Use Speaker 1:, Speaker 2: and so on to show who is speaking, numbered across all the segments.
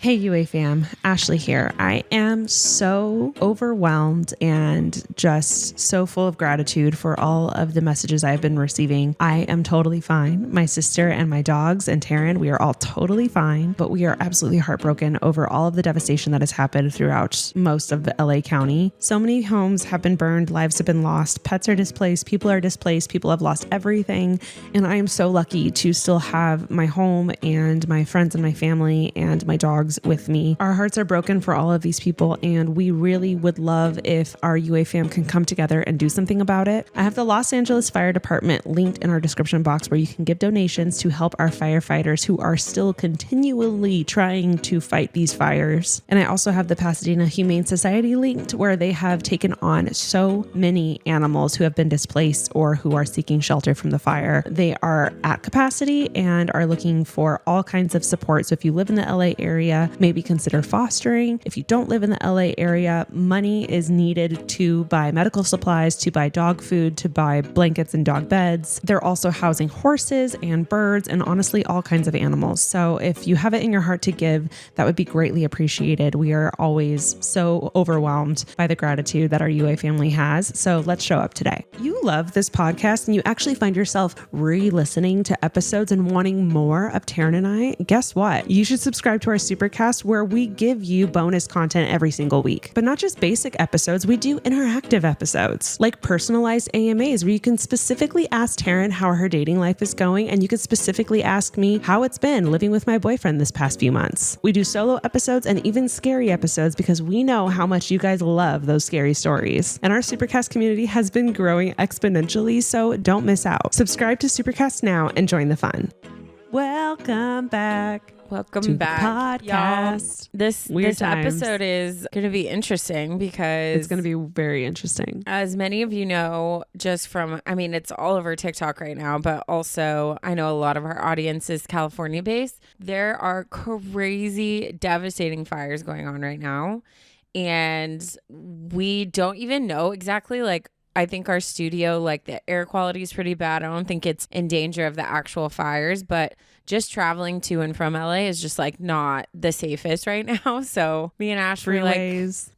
Speaker 1: Hey UA fam, Ashley here. I am so overwhelmed and just so full of gratitude for all of the messages I've been receiving. I am totally fine. My sister and my dogs and Taryn, we are all totally fine, but we are absolutely heartbroken over all of the devastation that has happened throughout most of the LA County. So many homes have been burned, lives have been lost, pets are displaced, people have lost everything. And I am so lucky to still have my home and my friends and my family and my dogs with me. Our hearts are broken for all of these people, and we really would love if our UA fam can come together and do something about it. I have the Los Angeles Fire Department linked in our description box where you can give donations to help our firefighters who are still continually trying to fight these fires. And I also have the Pasadena Humane Society linked where they have taken on so many animals who have been displaced or who are seeking shelter from the fire. They are at capacity and are looking for all kinds of support. So if you live in the LA area, maybe consider fostering. If you don't live in the LA area, money is needed to buy medical supplies, to buy dog food, to buy blankets and dog beds. They're also housing horses and birds and honestly all kinds of animals. So if you have it in your heart to give, that would be greatly appreciated. We are always so overwhelmed by the gratitude that our UA family has. So let's show up today. You love this podcast and you actually find yourself re-listening to episodes and wanting more of Taryn and I. Guess what? You should subscribe to our Supercast where we give you bonus content every single week. But not just basic episodes, we do interactive episodes like personalized AMAs where you can specifically ask Taryn how her dating life is going, and you can specifically ask me how it's been living with my boyfriend this past few months. We do solo episodes and even scary episodes because we know how much you guys love those scary stories. And our Supercast community has been growing exponentially, so don't miss out. Subscribe to Supercast now and join the fun. Welcome back.
Speaker 2: Welcome back,
Speaker 1: podcast.
Speaker 2: Y'all. This episode is going to be interesting because
Speaker 1: it's going to be very interesting.
Speaker 2: As many of you know, just from, it's all over TikTok right now, but also I know a lot of our audience is California based. There are crazy, devastating fires going on right now. And we don't even know exactly, I think our studio, the air quality is pretty bad. I don't think it's in danger of the actual fires, but just traveling to and from LA is just not the safest right now. So me and Ash were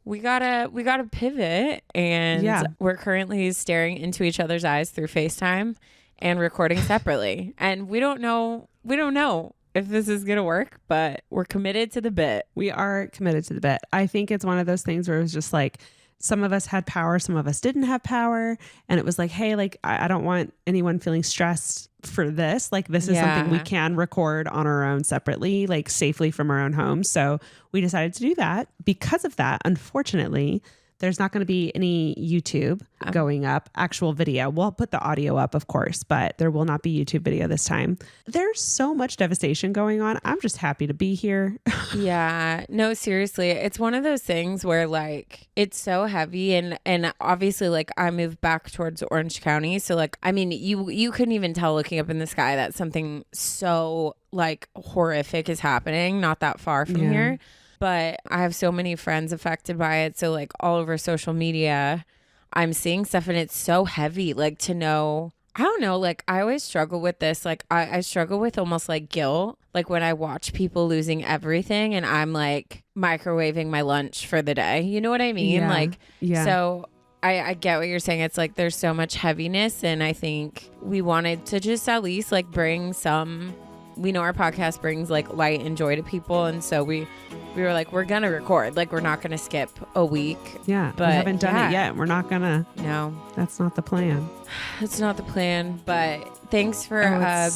Speaker 2: we gotta pivot, and we're currently staring into each other's eyes through FaceTime and recording separately. And we don't know if this is going to work, but we're committed to the bit.
Speaker 1: We are committed to the bit. I think it's one of those things where it was just some of us had power, some of us didn't have power. And it was hey, I don't want anyone feeling stressed for this. This is something we can record on our own separately, safely from our own homes. So we decided to do that. Because of that, unfortunately, there's not going to be any YouTube going up, actual video. We'll put the audio up, of course, but there will not be YouTube video this time. There's so much devastation going on. I'm just happy to be here.
Speaker 2: Yeah, no, seriously. It's one of those things where it's so heavy and obviously I moved back towards Orange County. So you couldn't even tell looking up in the sky that something so horrific is happening not that far from here. But I have so many friends affected by it. So all over social media, I'm seeing stuff and it's so heavy, to know, I don't know, I always struggle with this. I struggle with almost guilt. When I watch people losing everything and I'm microwaving my lunch for the day, you know what I mean? So I get what you're saying. It's there's so much heaviness, and I think we wanted to just at least bring some, we know our podcast brings light and joy to people. And so we were we're going to record, we're not going to skip a week.
Speaker 1: Yeah. But we haven't done it yet. We're not going to.
Speaker 2: No,
Speaker 1: that's not the plan.
Speaker 2: It's not the plan, but thanks for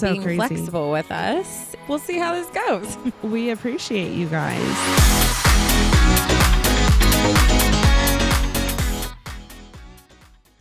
Speaker 2: being flexible with us. We'll see how this goes.
Speaker 1: We appreciate you guys.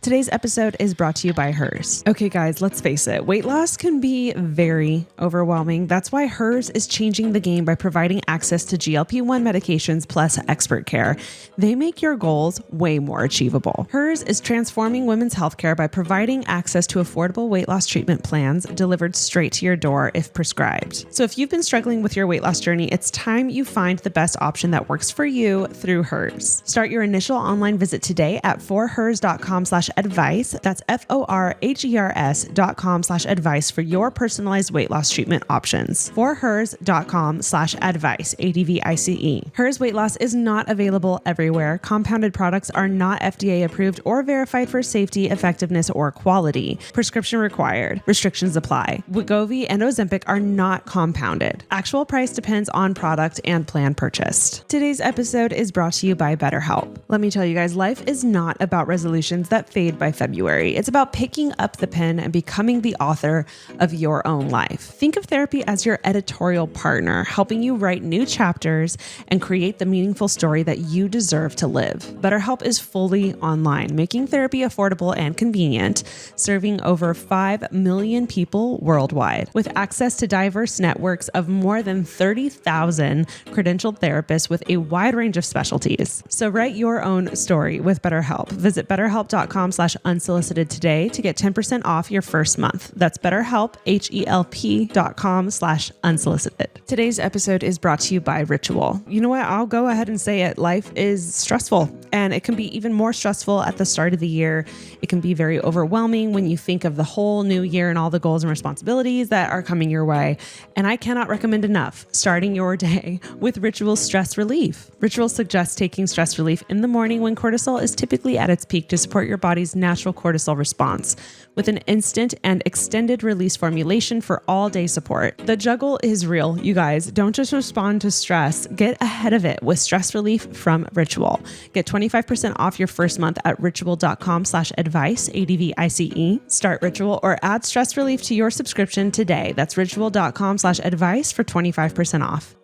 Speaker 1: Today's episode is brought to you by Hers. Okay, guys, let's face it. Weight loss can be very overwhelming. That's why Hers is changing the game by providing access to GLP-1 medications plus expert care. They make your goals way more achievable. Hers is transforming women's healthcare by providing access to affordable weight loss treatment plans delivered straight to your door if prescribed. So if you've been struggling with your weight loss journey, it's time you find the best option that works for you through Hers. Start your initial online visit today at forhers.com/episode forhers.com/advice. That's forhers.com/advice for your personalized weight loss treatment options. forhers.com/advice, ADVICE. Hers weight loss is not available everywhere. Compounded products are not FDA approved or verified for safety, effectiveness, or quality. Prescription required. Restrictions apply. Wegovy and Ozempic are not compounded. Actual price depends on product and plan purchased. Today's episode is brought to you by BetterHelp. Let me tell you guys, life is not about resolutions that fade by February. It's about picking up the pen and becoming the author of your own life. Think of therapy as your editorial partner, helping you write new chapters and create the meaningful story that you deserve to live. BetterHelp is fully online, making therapy affordable and convenient, serving over 5 million people worldwide. With access to diverse networks of more than 30,000 credentialed therapists with a wide range of specialties. So write your own story with BetterHelp. Visit betterhelp.com/unsolicited today to get 10% off your first month. That's BetterHelp, HELP.com/unsolicited. Today's episode is brought to you by Ritual. You know what? I'll go ahead and say it. Life is stressful, and it can be even more stressful at the start of the year. It can be very overwhelming when you think of the whole new year and all the goals and responsibilities that are coming your way. And I cannot recommend enough starting your day with Ritual Stress Relief. Ritual suggests taking stress relief in the morning when cortisol is typically at its peak to support your body's natural cortisol response with an instant and extended release formulation for all day support. The juggle is real, you guys. Don't just respond to stress. Get ahead of it with stress relief from Ritual. Get 25% off your first month at ritual.com/advice, ADVICE. Start Ritual or add stress relief to your subscription today. That's ritual.com/advice for 25% off.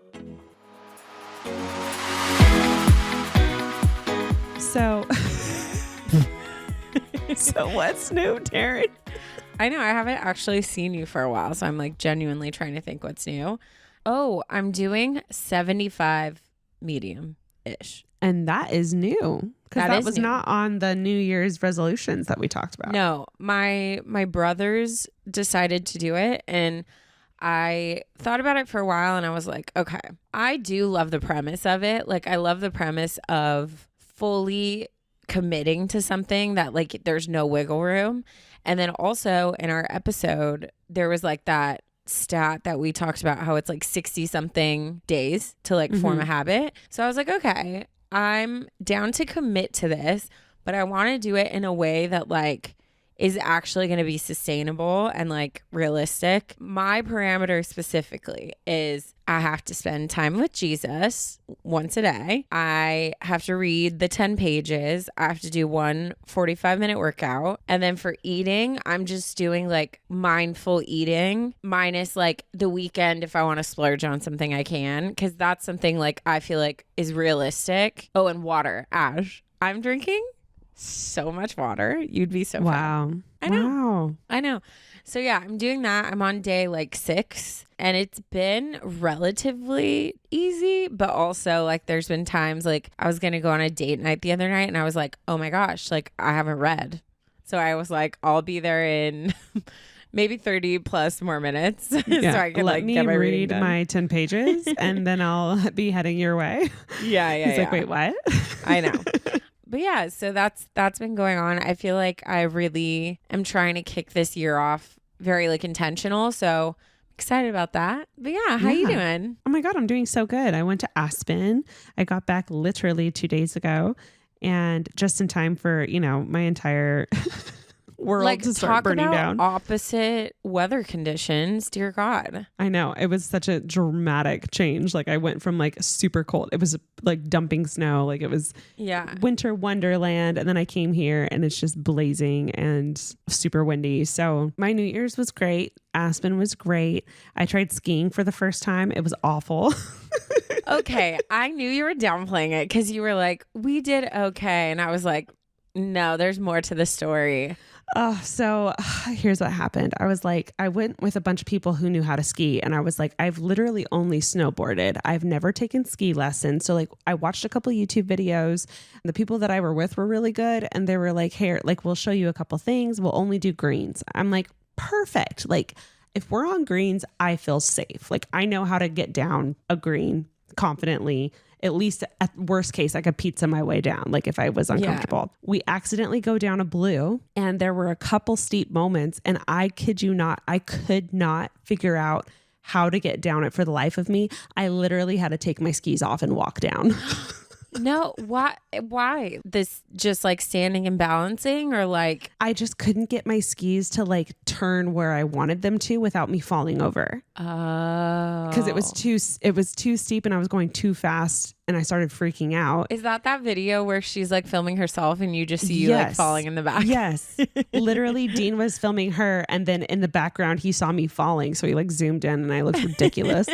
Speaker 1: So what's new, Taryn?
Speaker 2: I know I haven't actually seen you for a while, so I'm like genuinely trying to think what's new. Oh, I'm doing 75 medium-ish.
Speaker 1: And that is new because that was new. Not on the New Year's resolutions that we talked about.
Speaker 2: No, my brothers decided to do it, and I thought about it for a while, and I was like, okay, I do love the premise of it. Like, I love the premise of fully committing to something that like there's no wiggle room. And then also in our episode, there was like that stat that we talked about how it's like 60 something days to like form a habit. So I was like, okay, I'm down to commit to this, but I want to do it in a way that like is actually going to be sustainable and like realistic. My parameter specifically is I have to spend time with Jesus once a day. I have to read the 10 pages. I have to do one 45-minute workout. And then for eating, I'm just doing like mindful eating minus like the weekend. If I want to splurge on something, I can, because that's something like I feel like is realistic. Oh, and water. Ash, I'm drinking so much water. You'd be so proud. I know.
Speaker 1: Wow.
Speaker 2: I know. So yeah, I'm doing that. I'm on day like 6 and it's been relatively easy, but also like there's been times like I was going to go on a date night the other night and I was like, oh my gosh, like I haven't read. So I was like, I'll be there in maybe 30 plus more minutes.
Speaker 1: Yeah.
Speaker 2: So I can
Speaker 1: Let
Speaker 2: like
Speaker 1: me
Speaker 2: get my
Speaker 1: read my 10 pages and then I'll be heading your way.
Speaker 2: Yeah.
Speaker 1: He's like, wait, what?
Speaker 2: I know. But yeah, so that's been going on. I feel like I really am trying to kick this year off very like intentional. So excited about that. But yeah, how you doing?
Speaker 1: Oh my God, I'm doing so good. I went to Aspen. I got back literally 2 days ago and just in time for, you know, my entire world
Speaker 2: like,
Speaker 1: to start burning down.
Speaker 2: Opposite weather conditions, dear God.
Speaker 1: I know. It was such a dramatic change. Like I went from like super cold. It was like dumping snow. Like it was winter wonderland. And then I came here and it's just blazing and super windy. So my New Year's was great. Aspen was great. I tried skiing for the first time. It was awful.
Speaker 2: Okay. I knew you were downplaying it because you were like, we did okay. And I was like, no, there's more to the story.
Speaker 1: So here's what happened. I went with a bunch of people who knew how to ski. And I was like, I've literally only snowboarded. I've never taken ski lessons. So like I watched a couple YouTube videos. The people that I were with were really good. And they were like, hey, like we'll show you a couple things. We'll only do greens. I'm like, perfect. Like if we're on greens, I feel safe. Like I know how to get down a green confidently, at least at worst case, I could pizza my way down. Like if I was uncomfortable, we accidentally go down a blue and there were a couple steep moments, and I kid you not, I could not figure out how to get down it for the life of me. I literally had to take my skis off and walk down.
Speaker 2: No, why? This just like standing and balancing, or like
Speaker 1: I just couldn't get my skis to like turn where I wanted them to without me falling over.
Speaker 2: Oh.
Speaker 1: Because it was too steep and I was going too fast and I started freaking out.
Speaker 2: Is that video where she's like filming herself and you just see you like falling in the back?
Speaker 1: Yes. Literally, Dean was filming her, and then in the background he saw me falling, so he like zoomed in and I looked ridiculous.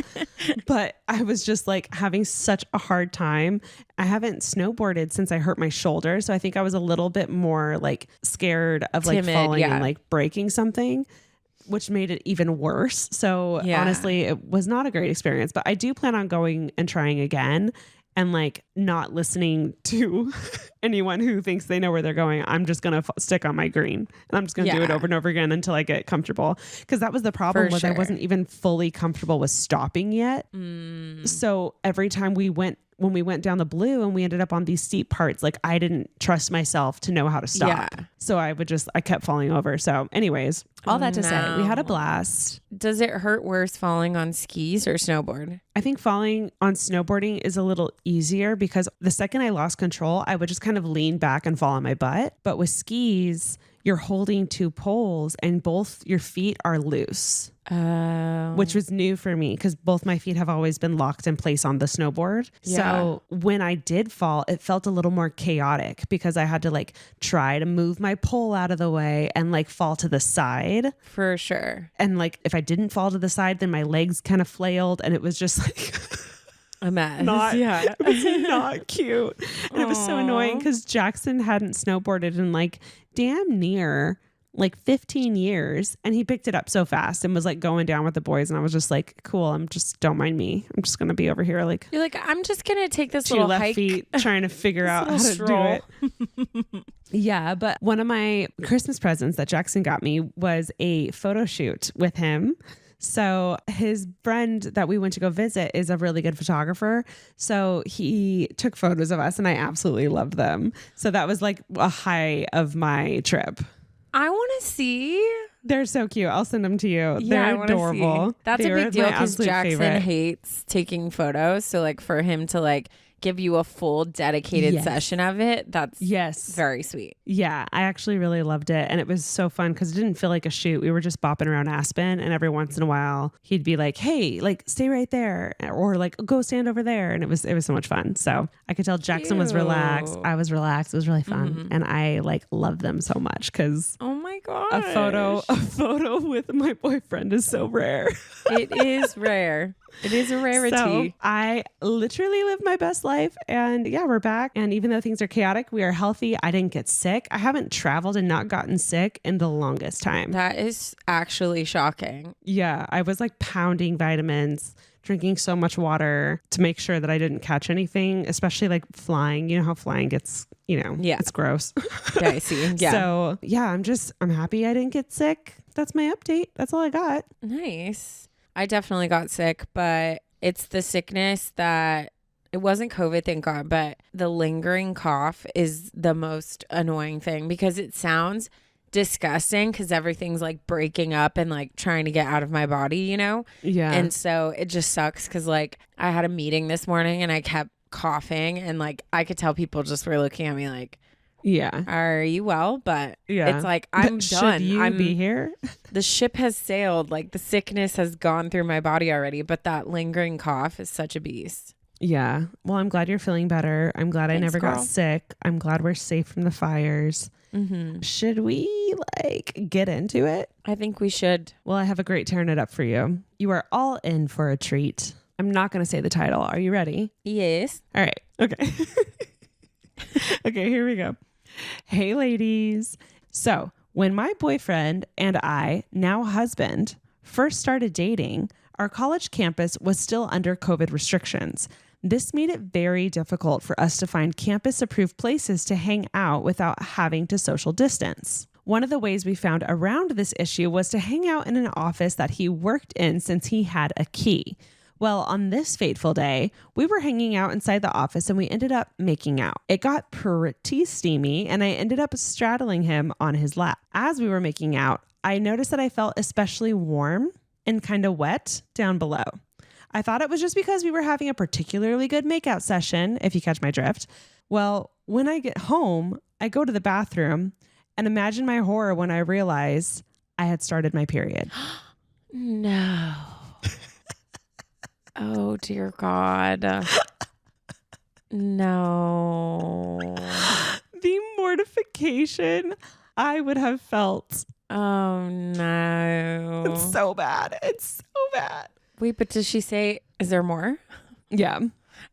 Speaker 1: But I was just like having such a hard time. I haven't snowboarded since I hurt my shoulder, so I think I was a little bit more like scared of like
Speaker 2: timid,
Speaker 1: falling and like breaking something, which made it even worse. So honestly, it was not a great experience, but I do plan on going and trying again, and like not listening to anyone who thinks they know where they're going. I'm just going to stick on my green, and I'm just going to do it over and over again until I get comfortable. Cause that was the problem, I wasn't even fully comfortable with stopping yet. So every time when we went down the blue and we ended up on these steep parts, like I didn't trust myself to know how to stop. So I kept falling over. So anyways, all that to say, we had a blast.
Speaker 2: Does it hurt worse falling on skis or snowboard?
Speaker 1: I think falling on snowboarding is a little easier because the second I lost control, I would just kind of lean back and fall on my butt. But with skis, you're holding two poles and both your feet are loose. Which was new for me because both my feet have always been locked in place on the snowboard. So when I did fall, it felt a little more chaotic because I had to like try to move my pole out of the way and like fall to the side.
Speaker 2: For sure.
Speaker 1: And like if I didn't fall to the side, then my legs kind of flailed, and it was just like
Speaker 2: a mess.
Speaker 1: It was not cute. And it was so annoying because Jackson hadn't snowboarded in like damn near like 15 years, and he picked it up so fast and was like going down with the boys, and I was just like, cool, don't mind me, I'm just gonna be over here like
Speaker 2: you're like, I'm just gonna take this
Speaker 1: two
Speaker 2: little
Speaker 1: left
Speaker 2: hike.
Speaker 1: feet trying to figure out how to do it. Yeah, but one of my Christmas presents that Jackson got me was a photo shoot with him. So his friend that we went to go visit is a really good photographer. So he took photos of us, and I absolutely loved them. So that was like a high of my trip.
Speaker 2: I want to see.
Speaker 1: They're so cute. I'll send them to you.
Speaker 2: Yeah,
Speaker 1: They're adorable.
Speaker 2: That's a big deal because Jackson hates taking photos. So like for him to like give you a full dedicated session of it, that's very sweet.
Speaker 1: Yeah, I actually really loved it, and it was so fun because it didn't feel like a shoot. We were just bopping around Aspen, and every once in a while he'd be like, hey, like stay right there, or like go stand over there, and it was so much fun. So I could tell Jackson was relaxed. I was relaxed. It was really fun, and I like loved them so much because
Speaker 2: oh my god,
Speaker 1: a photo with my boyfriend is so rare.
Speaker 2: It is rare. It is a rarity.
Speaker 1: So I literally live my best life, and yeah, we're back. And even though things are chaotic, we are healthy. I didn't get sick. I haven't traveled and not gotten sick in the longest time.
Speaker 2: That is actually shocking.
Speaker 1: Yeah, I was like pounding vitamins, drinking so much water to make sure that I didn't catch anything, especially like flying. You know how flying gets, it's gross.
Speaker 2: Dicey. Yeah.
Speaker 1: So yeah, I'm happy I didn't get sick. That's my update. That's all I got.
Speaker 2: Nice. I definitely got sick, but it's the sickness that it wasn't COVID, thank God, but the lingering cough is the most annoying thing because it sounds disgusting because everything's like breaking up and like trying to get out of my body, Yeah. And so it just sucks because like I had a meeting this morning and I kept coughing, and like I could tell people just were looking at me like,
Speaker 1: yeah,
Speaker 2: are you well? But it's like, I'm done.
Speaker 1: Should you be here?
Speaker 2: The ship has sailed. Like the sickness has gone through my body already, but that lingering cough is such a beast.
Speaker 1: Yeah. Well, I'm glad you're feeling better. I'm glad I never got sick. I'm glad we're safe from the fires. Mm-hmm. Should we like get into it?
Speaker 2: I think we should.
Speaker 1: Well, I have a great tearing it up for you. You are all in for a treat. I'm not going to say the title. Are you ready?
Speaker 2: Yes.
Speaker 1: All right. Okay. Okay, here we go. Hey, ladies. So when my boyfriend and I, now husband, first started dating, our college campus was still under COVID restrictions. This made it very difficult for us to find campus-approved places to hang out without having to social distance. One of the ways we found around this issue was to hang out in an office that he worked in since he had a key. Well, on this fateful day, we were hanging out inside the office and we ended up making out. It got pretty steamy and I ended up straddling him on his lap. As we were making out, I noticed that I felt especially warm and kind of wet down below. I thought it was just because we were having a particularly good makeout session, if you catch my drift. Well, when I get home, I go to the bathroom and imagine my horror when I realize I had started my period.
Speaker 2: No. Oh, dear God. No.
Speaker 1: The mortification I would have felt.
Speaker 2: Oh, no.
Speaker 1: It's so bad. It's so bad.
Speaker 2: Wait, but does she say, is there more?
Speaker 1: Yeah.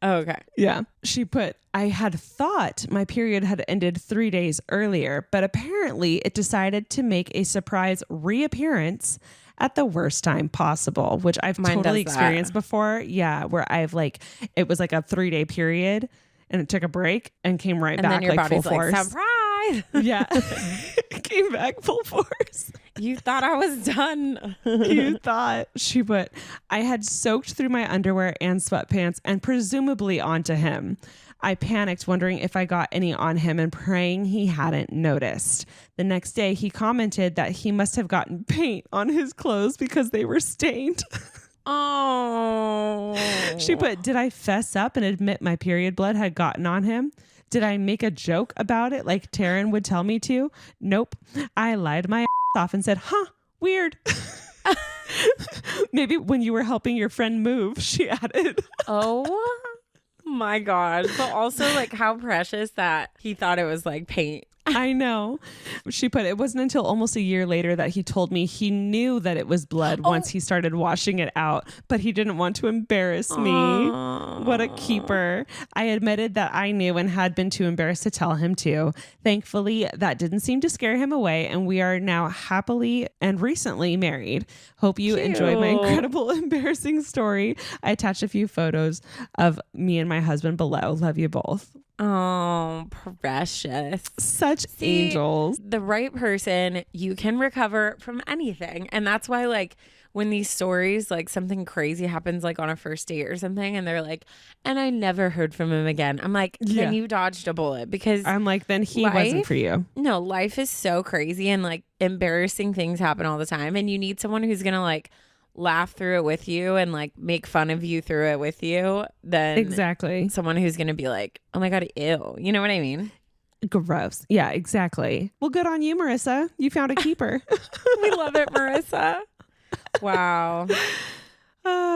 Speaker 2: Oh, okay.
Speaker 1: Yeah. She put, I had thought my period had ended 3 days earlier, but apparently it decided to make a surprise reappearance at the worst time possible, which I've totally experienced before. Yeah. Where it was like a 3-day period and it took a break and came right back,
Speaker 2: then your
Speaker 1: like full
Speaker 2: body's like,
Speaker 1: force.
Speaker 2: surprise.
Speaker 1: Yeah. It came back full force.
Speaker 2: You thought I was done.
Speaker 1: You thought. She put, I had soaked through my underwear and sweatpants and presumably onto him. I panicked, wondering if I got any on him and praying he hadn't noticed. The next day, he commented that he must have gotten paint on his clothes because they were stained.
Speaker 2: Oh.
Speaker 1: She put, did I fess up and admit my period blood had gotten on him? Did I make a joke about it like Taryn would tell me to? Nope. I lied my ass off and said, weird. Maybe when you were helping your friend move, she added.
Speaker 2: Oh my God. But also like how precious that he thought it was like paint.
Speaker 1: I know. She put, it wasn't until almost a year later that he told me he knew that it was blood once he started washing it out, but he didn't want to embarrass me. What a keeper. I admitted that I knew and had been too embarrassed to tell him to. Thankfully, that didn't seem to scare him away, and we are now happily and recently married. Hope you enjoyed my incredible, embarrassing story. I attached a few photos of me and my husband below. Love you both.
Speaker 2: Oh, precious.
Speaker 1: Such angels.
Speaker 2: The right person, you can recover from anything. And that's why, like, when these stories, like something crazy happens, like on a first date or something, and they're like, and I never heard from him again. I'm like, then you dodged a bullet, because
Speaker 1: I'm like, then he wasn't for you.
Speaker 2: No, life is so crazy and like embarrassing things happen all the time. And you need someone who's going to like laugh through it with you and like make fun of you through it with you than
Speaker 1: exactly
Speaker 2: someone who's gonna be like, oh my God, ew. You know what I mean?
Speaker 1: Gross. Yeah, exactly. Well, good on you, Marissa. You found a keeper.
Speaker 2: We love it, Marissa. Wow.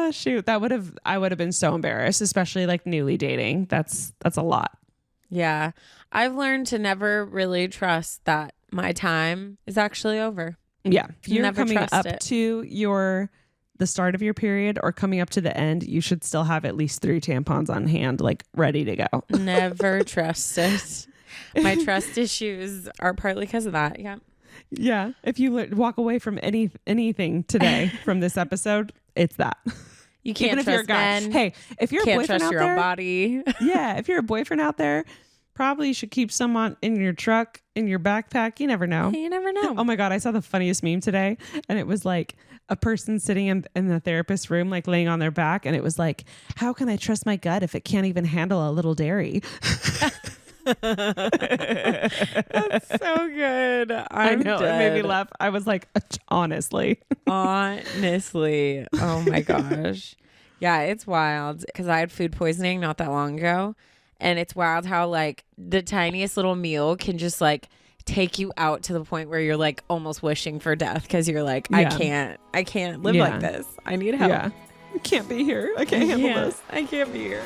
Speaker 1: Shoot. I would have been so embarrassed, especially like newly dating. That's a lot.
Speaker 2: Yeah. I've learned to never really trust that my time is actually over.
Speaker 1: Yeah. If you're
Speaker 2: never
Speaker 1: coming up
Speaker 2: it.
Speaker 1: to the start of your period or coming up to the end, you should still have at least 3 tampons on hand, like ready to go.
Speaker 2: Never trust it. My trust issues are partly because of that. Yeah.
Speaker 1: Yeah. If you walk away from anything today from this episode, it's that.
Speaker 2: You can't
Speaker 1: Even
Speaker 2: trust
Speaker 1: if you're a guy.
Speaker 2: men.
Speaker 1: Hey, if you're a
Speaker 2: can't
Speaker 1: boyfriend
Speaker 2: trust
Speaker 1: out
Speaker 2: your
Speaker 1: there,
Speaker 2: own body.
Speaker 1: Yeah. If you're a boyfriend out there, probably you should keep someone in your truck, in your backpack. You never know.
Speaker 2: You never know.
Speaker 1: Oh my God. I saw the funniest meme today. And it was like a person sitting in the therapist's room, like laying on their back. And it was like, how can I trust my gut if it can't even handle a little dairy?
Speaker 2: That's so good.
Speaker 1: I know. It made me laugh. I was like, honestly.
Speaker 2: Honestly. Oh my gosh. Yeah, it's wild because I had food poisoning not that long ago. And it's wild how like the tiniest little meal can just like take you out to the point where you're like almost wishing for death because you're like, I can't live like this. I need help.
Speaker 1: Yeah. I can't be here. I can't handle this.
Speaker 2: I can't be here.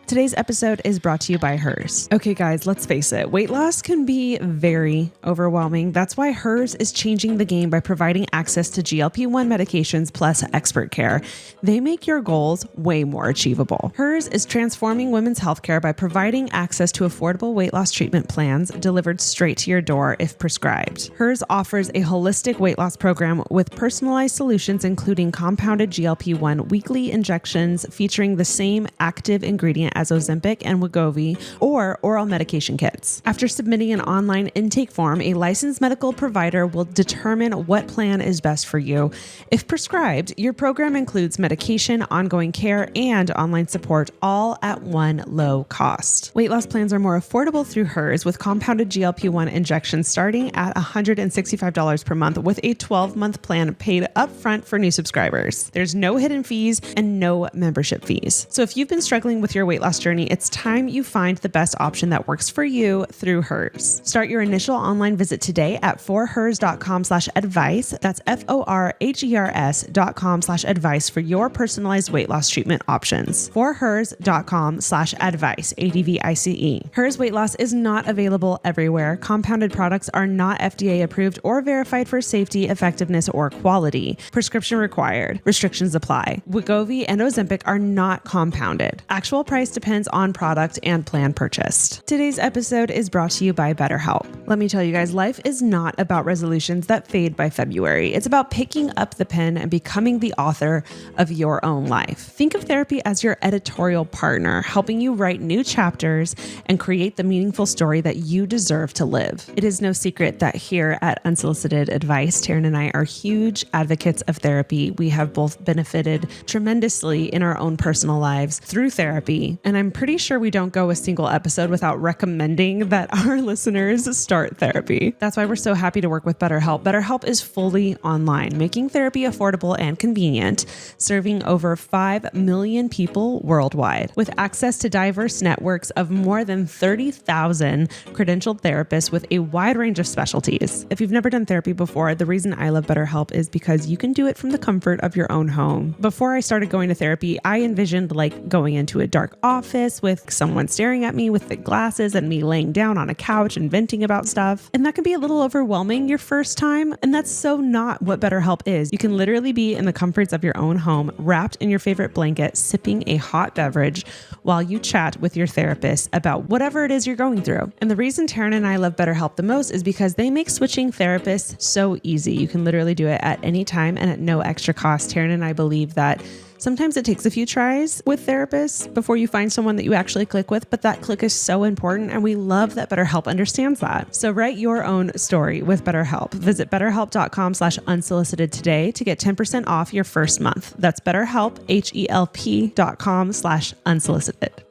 Speaker 1: Today's episode is brought to you by Hers. Okay, guys, let's face it. Weight loss can be very overwhelming. That's why Hers is changing the game by providing access to GLP-1 medications plus expert care. They make your goals way more achievable. Hers is transforming women's healthcare by providing access to affordable weight loss treatment plans delivered straight to your door if prescribed. Hers offers a holistic weight loss program with personalized solutions, including compounded GLP-1 weekly injections featuring the same active ingredient as as Ozempic and Wegovy, or oral medication kits. After submitting an online intake form, a licensed medical provider will determine what plan is best for you. If prescribed, your program includes medication, ongoing care, and online support, all at one low cost. Weight loss plans are more affordable through Hers, with compounded GLP-1 injections starting at $165 per month with a 12-month plan paid upfront for new subscribers. There's no hidden fees and no membership fees. So if you've been struggling with your weight loss journey, it's time you find the best option that works for you through Hers. Start your initial online visit today at forhers.com/advice. That's forhers.com/advice for your personalized weight loss treatment options. forhers.com/advice, ADVICE. Hers weight loss is not available everywhere. Compounded products are not FDA approved or verified for safety, effectiveness, or quality. Prescription required. Restrictions apply. Wegovy and Ozempic are not compounded. Actual price depends on product and plan purchased. Today's episode is brought to you by BetterHelp. Let me tell you guys, life is not about resolutions that fade by February. It's about picking up the pen and becoming the author of your own life. Think of therapy as your editorial partner, helping you write new chapters and create the meaningful story that you deserve to live. It is no secret that here at Unsolicited Advice, Taryn and I are huge advocates of therapy. We have both benefited tremendously in our own personal lives through therapy, and I'm pretty sure we don't go a single episode without recommending that our listeners start therapy. That's why we're so happy to work with BetterHelp. BetterHelp is fully online, making therapy affordable and convenient, serving over 5 million people worldwide. With access to diverse networks of more than 30,000 credentialed therapists with a wide range of specialties. If you've never done therapy before, the reason I love BetterHelp is because you can do it from the comfort of your own home. Before I started going to therapy, I envisioned like going into a dark office with someone staring at me with the glasses and me laying down on a couch and venting about stuff. And that can be a little overwhelming your first time. And that's so not what BetterHelp is. You can literally be in the comforts of your own home, wrapped in your favorite blanket, sipping a hot beverage while you chat with your therapist about whatever it is you're going through. And the reason Taryn and I love BetterHelp the most is because they make switching therapists so easy. You can literally do it at any time and at no extra cost. Taryn and I believe that sometimes it takes a few tries with therapists before you find someone that you actually click with, but that click is so important, and we love that BetterHelp understands that. So write your own story with BetterHelp. Visit betterhelp.com/unsolicited today to get 10% off your first month. That's BetterHelp, HELP.com/unsolicited.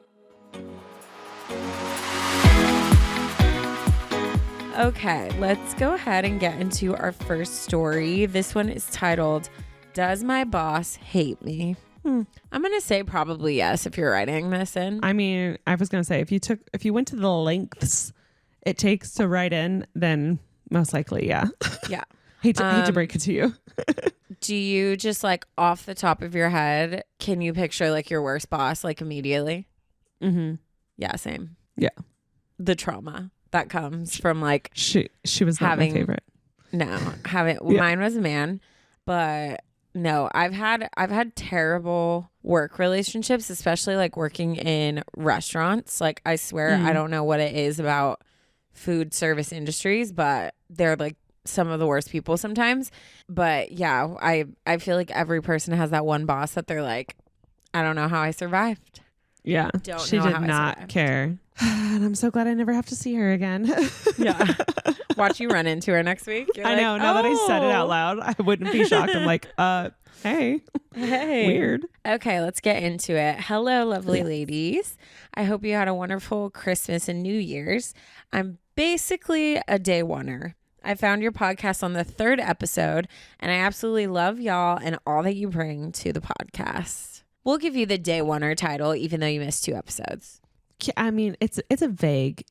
Speaker 2: Okay, let's go ahead and get into our first story. This one is titled, "Does My Boss Hate Me?" I'm going to say probably yes if you're writing this in.
Speaker 1: I mean, I was going to say, if you went to the lengths it takes to write in, then most likely, yeah.
Speaker 2: Yeah.
Speaker 1: hate to break it to you.
Speaker 2: Do you just like off the top of your head, can you picture like your worst boss like immediately?
Speaker 1: Mm-hmm.
Speaker 2: Yeah, same.
Speaker 1: Yeah.
Speaker 2: The trauma that comes from like
Speaker 1: she was not my favorite.
Speaker 2: No,
Speaker 1: Yeah.
Speaker 2: Mine was a man, but no, I've had terrible work relationships, especially like working in restaurants. Like I swear, I don't know what it is about food service industries, but they're like some of the worst people sometimes. But yeah, I feel like every person has that one boss that they're like, I don't know how I survived.
Speaker 1: Yeah. She did not care. And I'm so glad I never have to see her again.
Speaker 2: Yeah. Watch you run into her next week. You're
Speaker 1: I know. Now that I said it out loud, I wouldn't be shocked. I'm like, hey.
Speaker 2: Hey.
Speaker 1: Weird.
Speaker 2: Okay, let's get into it. Hello, lovely ladies. I hope you had a wonderful Christmas and New Year's. I'm basically a day oneer. I found your podcast on the 3rd episode, and I absolutely love y'all and all that you bring to the podcast. We'll give you the day oneer title, even though you missed 2 episodes.
Speaker 1: I mean, it's vague.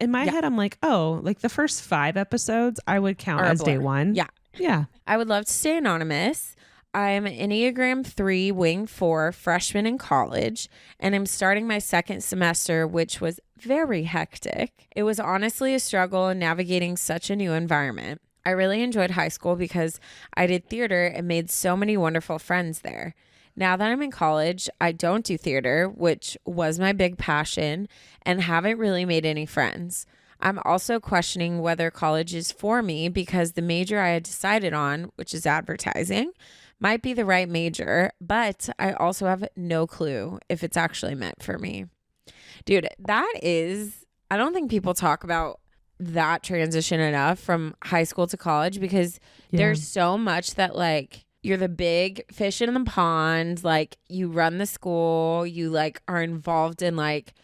Speaker 1: In my head, I'm like, oh, like the first 5 episodes I would count as day one.
Speaker 2: Yeah.
Speaker 1: Yeah.
Speaker 2: I would love to stay anonymous. I'm Enneagram 3, Wing 4, freshman in college, and I'm starting my 2nd semester, which was very hectic. It was honestly a struggle navigating such a new environment. I really enjoyed high school because I did theater and made so many wonderful friends there. Now that I'm in college, I don't do theater, which was my big passion, and haven't really made any friends. I'm also questioning whether college is for me because the major I had decided on, which is advertising, might be the right major, but I also have no clue if it's actually meant for me. Dude, I don't think people talk about that transition enough from high school to college, because there's so much that like you're the big fish in the pond, like you run the school, you like are involved in like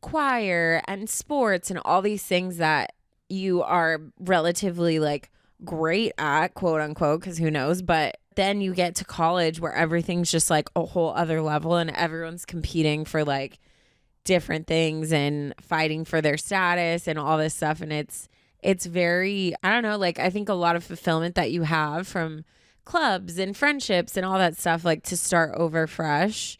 Speaker 2: choir and sports and all these things that you are relatively like great at, quote unquote, because who knows, but then you get to college where everything's just like a whole other level and everyone's competing for like different things and fighting for their status and all this stuff. And it's very, I don't know, like I think a lot of fulfillment that you have from clubs and friendships and all that stuff, like to start over fresh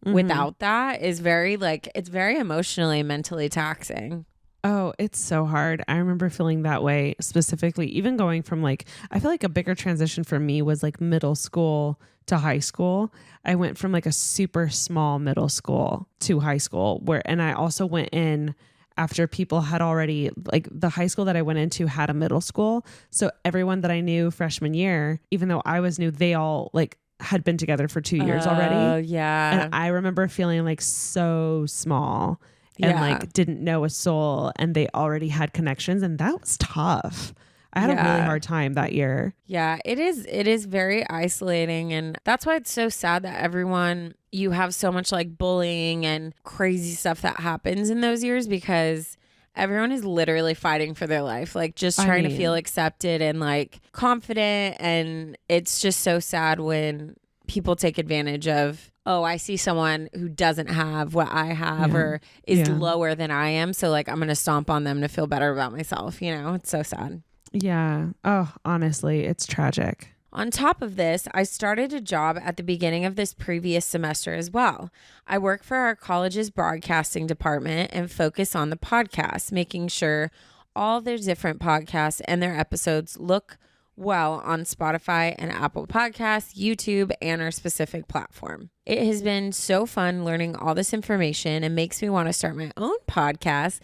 Speaker 2: without that is very like, it's very emotionally and mentally taxing.
Speaker 1: Oh, it's so hard. I remember feeling that way specifically, even going from like, I feel like a bigger transition for me was like middle school to high school. I went from like a super small middle school to high school and I also went in after people had already, like the high school that I went into had a middle school. So everyone that I knew freshman year, even though I was new, they all like had been together for 2 years already.
Speaker 2: Oh, yeah.
Speaker 1: And I remember feeling like so small and like didn't know a soul, and they already had connections, and that was tough. I had a really hard time that year.
Speaker 2: Yeah, it is very isolating, and that's why it's so sad that you have so much like bullying and crazy stuff that happens in those years, because everyone is literally fighting for their life, like just trying to feel accepted and like confident, and it's just so sad when people take advantage of, oh, I see someone who doesn't have what I have or is lower than I am, so like I'm going to stomp on them to feel better about myself, you know? It's so sad.
Speaker 1: Yeah. Oh, honestly, it's tragic.
Speaker 2: On top of this, I started a job at the beginning of this previous semester as well. I work for our college's broadcasting department and focus on the podcast, making sure all their different podcasts and their episodes look well on Spotify and Apple Podcasts, YouTube, and our specific platform. It has been so fun learning all this information and makes me want to start my own podcast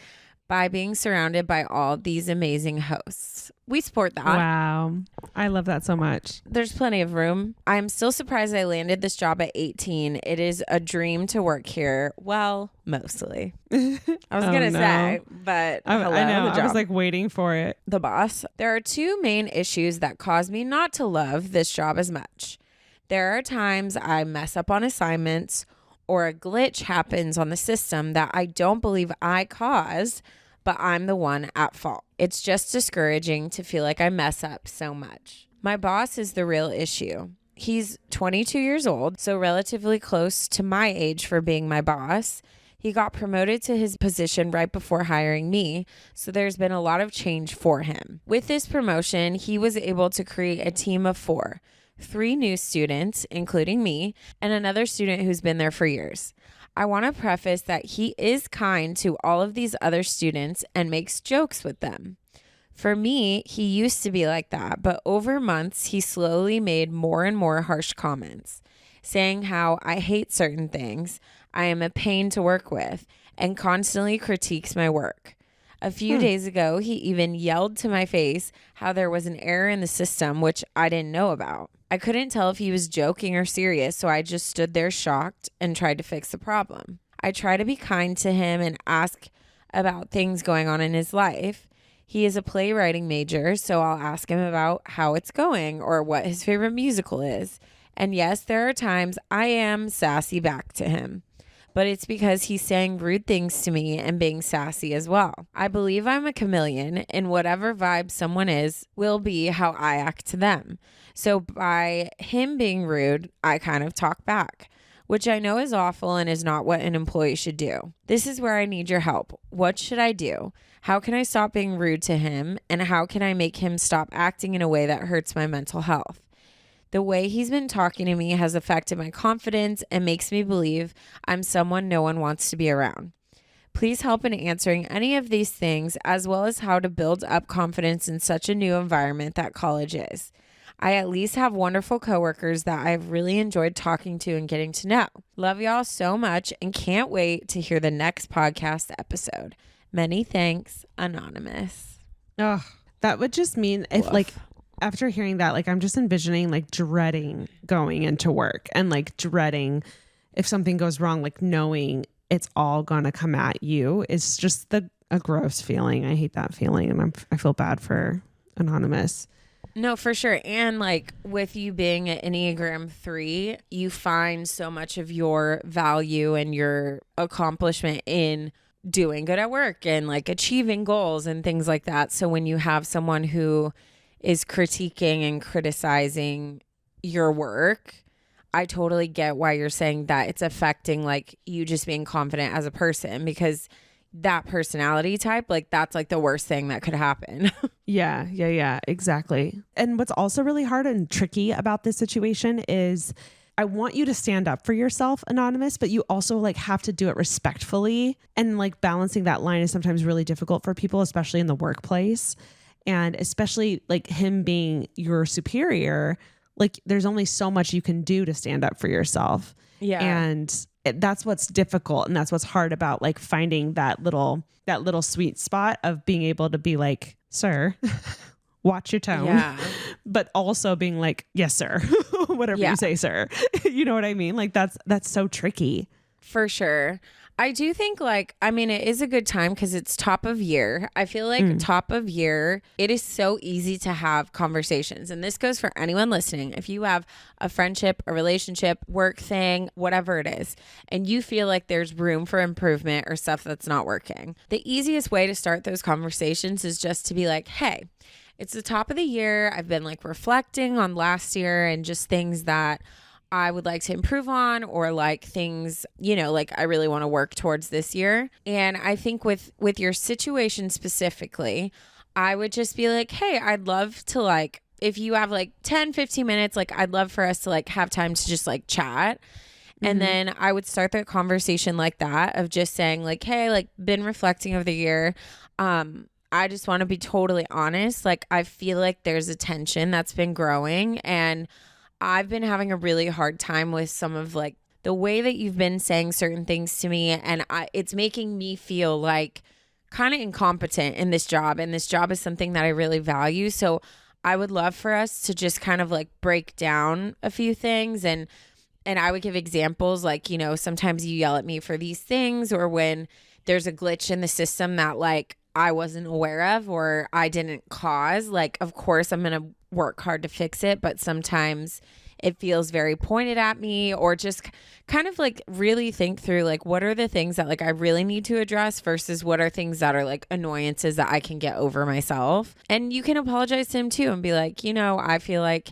Speaker 2: by being surrounded by all these amazing hosts. We support that.
Speaker 1: Wow. I love that so much.
Speaker 2: There's plenty of room. I'm still surprised I landed this job at 18. It is a dream to work here. Well, mostly. I was going to say, but hello,
Speaker 1: I know.
Speaker 2: the job.
Speaker 1: I was like waiting for it.
Speaker 2: The boss. There are two main issues that cause me not to love this job as much. There are times I mess up on assignments or a glitch happens on the system that I don't believe I caused, but I'm the one at fault. It's just discouraging to feel like I mess up so much. My boss is the real issue. He's 22 years old, so relatively close to my age for being my boss. He got promoted to his position right before hiring me, so there's been a lot of change for him. With this promotion, he was able to create a team of 4. 3 new students, including me, and another student who's been there for years. I want to preface that he is kind to all of these other students and makes jokes with them. For me, he used to be like that, but over months, he slowly made more and more harsh comments, saying how I hate certain things, I am a pain to work with, and constantly critiques my work. A few days ago, he even yelled to my face how there was an error in the system, which I didn't know about. I couldn't tell if he was joking or serious, so I just stood there shocked and tried to fix the problem. I try to be kind to him and ask about things going on in his life. He is a playwriting major, so I'll ask him about how it's going or what his favorite musical is. And yes, there are times I am sassy back to him, but it's because he's saying rude things to me and being sassy as well. I believe I'm a chameleon, and whatever vibe someone is will be how I act to them. So by him being rude, I kind of talk back, which I know is awful and is not what an employee should do. This is where I need your help. What should I do? How can I stop being rude to him? And how can I make him stop acting in a way that hurts my mental health? The way he's been talking to me has affected my confidence and makes me believe I'm someone no one wants to be around. Please help in answering any of these things, as well as how to build up confidence in such a new environment that college is. I at least have wonderful coworkers that I've really enjoyed talking to and getting to know. Love y'all so much and can't wait to hear the next podcast episode. Many thanks, Anonymous.
Speaker 1: Oh, that would just mean if
Speaker 2: Woof.
Speaker 1: like After hearing that, like I'm just envisioning like dreading going into work and like dreading if something goes wrong, like knowing it's all gonna come at you is just a gross feeling. I hate that feeling, and I feel bad for Anonymous.
Speaker 2: No, for sure. And like with you being an Enneagram 3, you find so much of your value and your accomplishment in doing good at work and like achieving goals and things like that. So when you have someone who is critiquing and criticizing your work, I totally get why you're saying that it's affecting like you just being confident as a person, because that personality type, like that's like the worst thing that could happen.
Speaker 1: Yeah, exactly. And what's also really hard and tricky about this situation is I want you to stand up for yourself, Anonymous, but you also like have to do it respectfully, and like balancing that line is sometimes really difficult for people, especially in the workplace. And especially like him being your superior, like there's only so much you can do to stand up for yourself.
Speaker 2: Yeah.
Speaker 1: And that's what's difficult, and that's what's hard about like finding that little sweet spot of being able to be like, sir, watch your tone.
Speaker 2: Yeah.
Speaker 1: But also being like, yes, sir, whatever you say, sir. You know what I mean? Like that's so tricky.
Speaker 2: For sure. I do think like, I mean, it is a good time because it's top of year. I feel like top of year, it is so easy to have conversations. And this goes for anyone listening. If you have a friendship, a relationship, work thing, whatever it is, and you feel like there's room for improvement or stuff that's not working, the easiest way to start those conversations is just to be like, hey, it's the top of the year. I've been like reflecting on last year and just things that I would like to improve on, or like things, you know, like I really want to work towards this year. And I think with your situation specifically, I would just be like, hey, I'd love to like, if you have like 10-15 minutes, like I'd love for us to like have time to just like chat. And then I would start the conversation like that of just saying like, hey, like been reflecting over the year. I just want to be totally honest. Like I feel like there's a tension that's been growing, and I've been having a really hard time with some of like the way that you've been saying certain things to me. And it's making me feel like kind of incompetent in this job. And this job is something that I really value. So I would love for us to just kind of like break down a few things. And I would give examples like, you know, sometimes you yell at me for these things, or when there's a glitch in the system that like I wasn't aware of or I didn't cause, like, of course I'm going to work hard to fix it, but sometimes it feels very pointed at me, or just kind of like really think through like what are the things that like I really need to address versus what are things that are like annoyances that I can get over myself. And you can apologize to him too and be like, you know, I feel like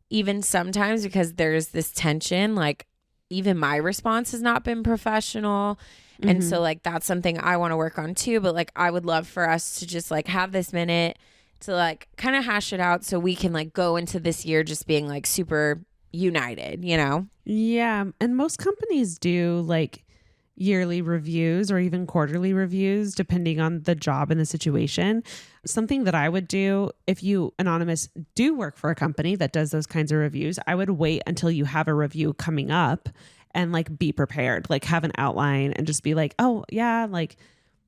Speaker 2: even sometimes because there's this tension, like even my response has not been professional. And so like that's something I want to work on too. But like I would love for us to just like have this minute to like kind of hash it out so we can like go into this year just being like super united, you know?
Speaker 1: Yeah. And most companies do like yearly reviews or even quarterly reviews, depending on the job and the situation. Something that I would do if you, Anonymous, do work for a company that does those kinds of reviews, I would wait until you have a review coming up and like be prepared, like have an outline and just be like, oh yeah, like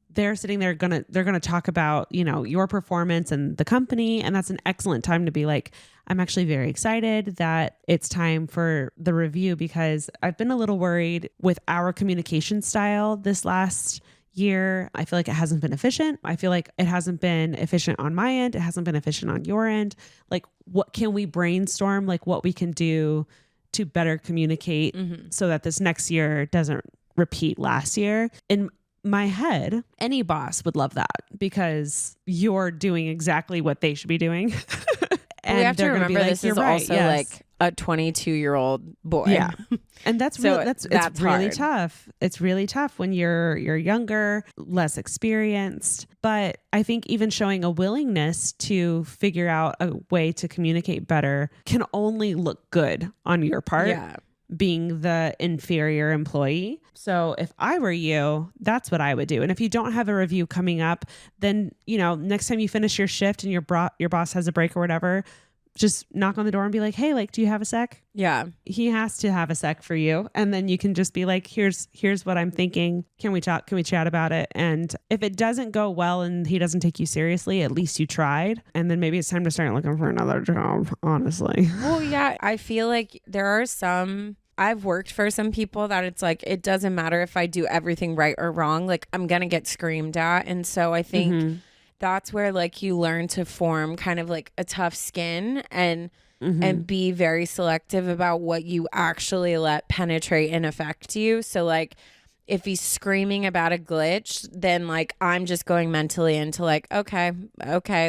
Speaker 1: they're sitting there they're gonna talk about, you know, your performance and the company. And that's an excellent time to be like, I'm actually very excited that it's time for the review, because I've been a little worried with our communication style this last year. I feel like it hasn't been efficient. I feel like it hasn't been efficient on my end. It hasn't been efficient on your end. Like, what can we brainstorm? Like what we can do to better communicate so that this next year doesn't repeat last year. In my head, any boss would love that because you're doing exactly what they should be doing.
Speaker 2: And we have to remember
Speaker 1: like,
Speaker 2: this is
Speaker 1: right,
Speaker 2: also
Speaker 1: yes.
Speaker 2: like a 22-year-old boy.
Speaker 1: Yeah. And that's
Speaker 2: So
Speaker 1: really,
Speaker 2: that's
Speaker 1: it's really
Speaker 2: hard.
Speaker 1: tough. It's really tough when you're younger, less experienced. But I think even showing a willingness to figure out a way to communicate better can only look good on your part.
Speaker 2: Yeah.
Speaker 1: Being the inferior employee. So if I were you, that's what I would do. And if you don't have a review coming up, then, you know, next time you finish your shift and your boss has a break or whatever, just knock on the door and be like, hey, like, do you have a sec?
Speaker 2: Yeah.
Speaker 1: He has to have a sec for you. And then you can just be like, here's what I'm thinking. Can we talk? Can we chat about it? And if it doesn't go well and he doesn't take you seriously, at least you tried. And then maybe it's time to start looking for another job, honestly.
Speaker 2: Well, yeah, I feel like there are I've worked for some people that it's like, it doesn't matter if I do everything right or wrong. Like, I'm going to get screamed at. And so I think that's where like you learn to form kind of like a tough skin and be very selective about what you actually let penetrate and affect you. So like if he's screaming about a glitch, then like I'm just going mentally into like, okay,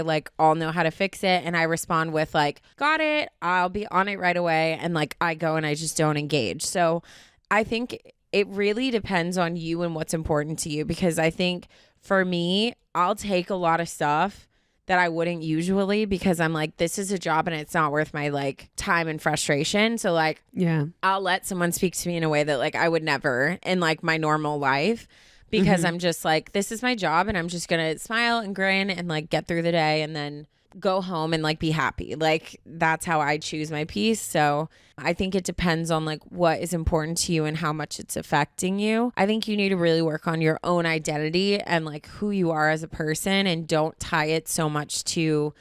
Speaker 2: like I'll know how to fix it. And I respond with like, got it, I'll be on it right away. And like I go and I just don't engage. So I think it really depends on you and what's important to you, because I think for me, I'll take a lot of stuff that I wouldn't usually, because I'm like, this is a job and it's not worth my like time and frustration. So like, yeah, I'll let someone speak to me in a way that like I would never in like my normal life, because I'm just like, this is my job and I'm just going to smile and grin and like get through the day and then go home and like be happy. Like that's how I choose my peace. So I think it depends on like what is important to you and how much it's affecting you. I think you need to really work on your own identity and like who you are as a person, and don't tie it so much to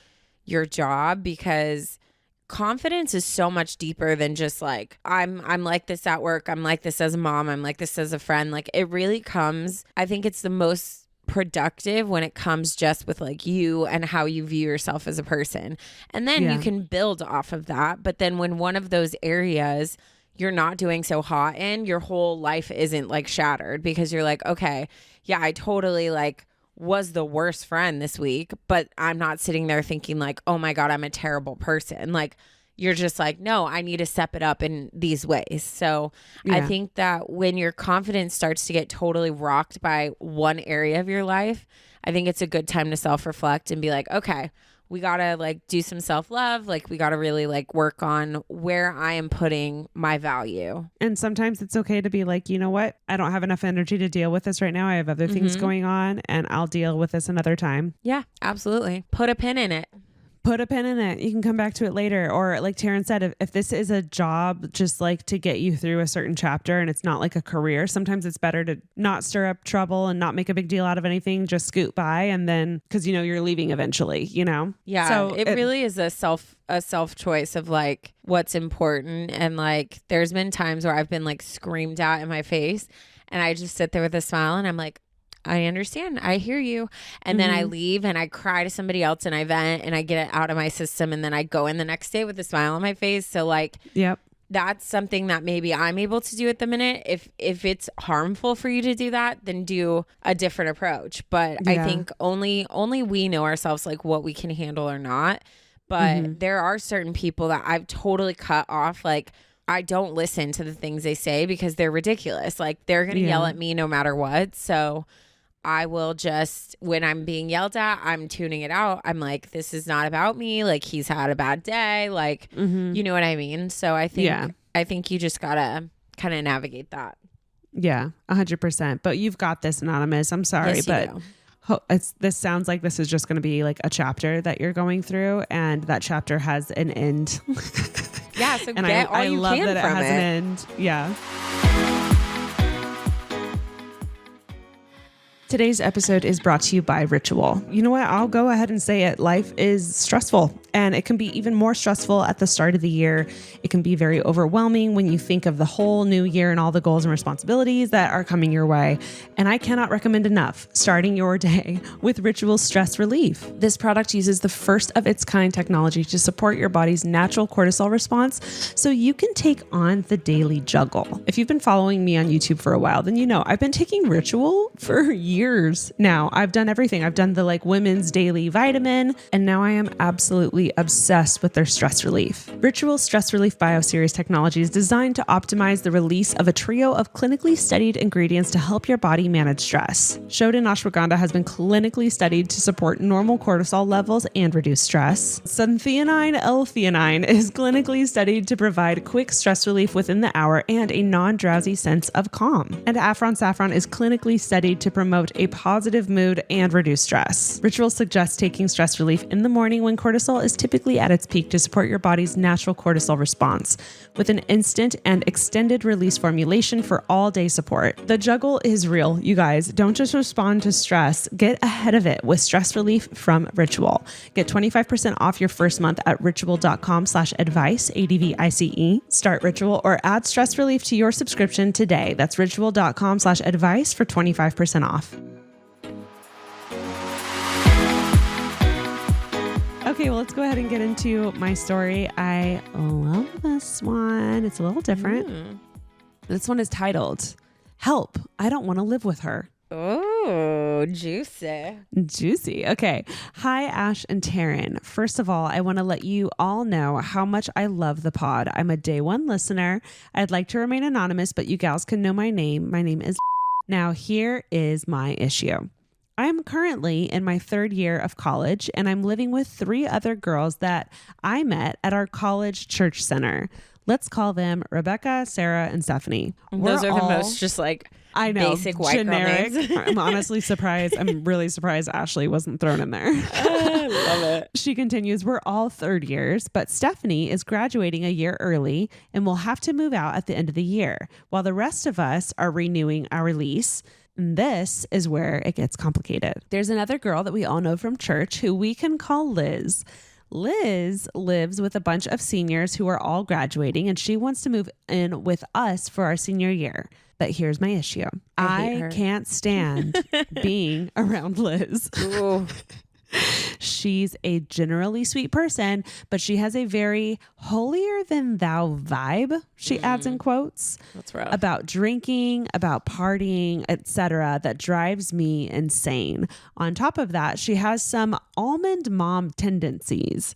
Speaker 2: your job, because confidence is so much deeper than just like I'm like this at work, I'm like this as a mom, I'm like this as a friend. Like it really comes, I think it's the most productive when it comes just with like you and how you view yourself as a person, and then you can build off of that. But then when one of those areas you're not doing so hot in, your whole life isn't like shattered, because you're like, okay, yeah, I totally like was the worst friend this week, but I'm not sitting there thinking like, oh my God, I'm a terrible person. Like you're just like, no, I need to step it up in these ways. So I think that when your confidence starts to get totally rocked by one area of your life, I think it's a good time to self-reflect and be like, okay, we got to like do some self-love. Like we got to really like work on where I am putting my value.
Speaker 1: And sometimes it's okay to be like, you know what? I don't have enough energy to deal with this right now. I have other things going on, and I'll deal with this another time.
Speaker 2: Yeah, absolutely. Put a pin in it.
Speaker 1: Put a pin in it. You can come back to it later. Or like Taryn said, if this is a job just like to get you through a certain chapter and it's not like a career, sometimes it's better to not stir up trouble and not make a big deal out of anything. Just scoot by, and then because you know you're leaving eventually, you know?
Speaker 2: Yeah. So it really is a self choice of like what's important. And like there's been times where I've been like screamed at in my face, and I just sit there with a smile and I'm like, I understand. I hear you. And then I leave and I cry to somebody else and I vent and I get it out of my system. And then I go in the next day with a smile on my face. So like, that's something that maybe I'm able to do at the minute. If it's harmful for you to do that, then do a different approach. But I think only we know ourselves, like what we can handle or not. But there are certain people that I've totally cut off. Like, I don't listen to the things they say because they're ridiculous. Like they're going to yell at me no matter what. So I will just, when I'm being yelled at, I'm tuning it out. I'm like, this is not about me. Like he's had a bad day. Like, you know what I mean? So I think you just gotta kind of navigate that.
Speaker 1: Yeah, 100%. But you've got this, Anonymous. I'm sorry,
Speaker 2: yes,
Speaker 1: but this sounds like this is just going to be like a chapter that you're going through, and that chapter has an end.
Speaker 2: Yeah, so
Speaker 1: and
Speaker 2: get all you
Speaker 1: love
Speaker 2: can
Speaker 1: that
Speaker 2: from
Speaker 1: it has an end. Yeah. Today's episode is brought to you by Ritual. You know what? I'll go ahead and say it. Life is stressful, and it can be even more stressful at the start of the year. It can be very overwhelming when you think of the whole new year and all the goals and responsibilities that are coming your way. And I cannot recommend enough starting your day with Ritual Stress Relief. This product uses the first of its kind technology to support your body's natural cortisol response so you can take on the daily juggle. If you've been following me on YouTube for a while, then you know I've been taking Ritual for years now. I've done everything. I've done the like women's daily vitamin, and now I am absolutely obsessed with their stress relief. Ritual Stress Relief BioSeries technology is designed to optimize the release of a trio of clinically studied ingredients to help your body manage stress. Shodan ashwagandha has been clinically studied to support normal cortisol levels and reduce stress. Suntheanine L-theanine is clinically studied to provide quick stress relief within the hour and a non-drowsy sense of calm. And Afron Saffron is clinically studied to promote a positive mood and reduce stress. Ritual suggests taking stress relief in the morning when cortisol is is typically at its peak to support your body's natural cortisol response with an instant and extended release formulation for all-day support. The juggle is real, you guys. Don't just respond to stress. Get ahead of it with stress relief from Ritual. Get 25% off your first month at ritual.com/advice, ADVICE. Start Ritual or add stress relief to your subscription today. That's ritual.com/advice for 25% off. Okay, well, let's go ahead and get into my story. I love this one. It's a little different. This one is titled, Help, I Don't Want to Live With Her.
Speaker 2: Oh, juicy.
Speaker 1: Juicy. Okay. Hi, Ash and Taryn. First of all, I want to let you all know how much I love the pod. I'm a day one listener. I'd like to remain anonymous, but you gals can know my name. My name is Now, here is my issue. I am currently in my third year of college, and I'm living with 3 other girls that I met at our college church center. Let's call them Rebecca, Sarah, and Stephanie.
Speaker 2: Those are the most just like
Speaker 1: I know,
Speaker 2: basic white
Speaker 1: generic.
Speaker 2: girl names.
Speaker 1: I'm honestly surprised. I'm really surprised Ashley wasn't thrown in there.
Speaker 2: I love it.
Speaker 1: She continues, we're all third years, but Stephanie is graduating a year early and will have to move out at the end of the year, while the rest of us are renewing our lease. And this is where it gets complicated. There's another girl that we all know from church who we can call Liz. Liz lives with a bunch of seniors who are all graduating, and she wants to move in with us for our senior year. But here's my issue. I can't stand being around Liz.
Speaker 2: Ooh.
Speaker 1: She's a generally sweet person, but she has a very holier than thou vibe, she adds in quotes.
Speaker 2: That's rough.
Speaker 1: About drinking, about partying, etc. that drives me insane. On top of that, she has some almond mom tendencies.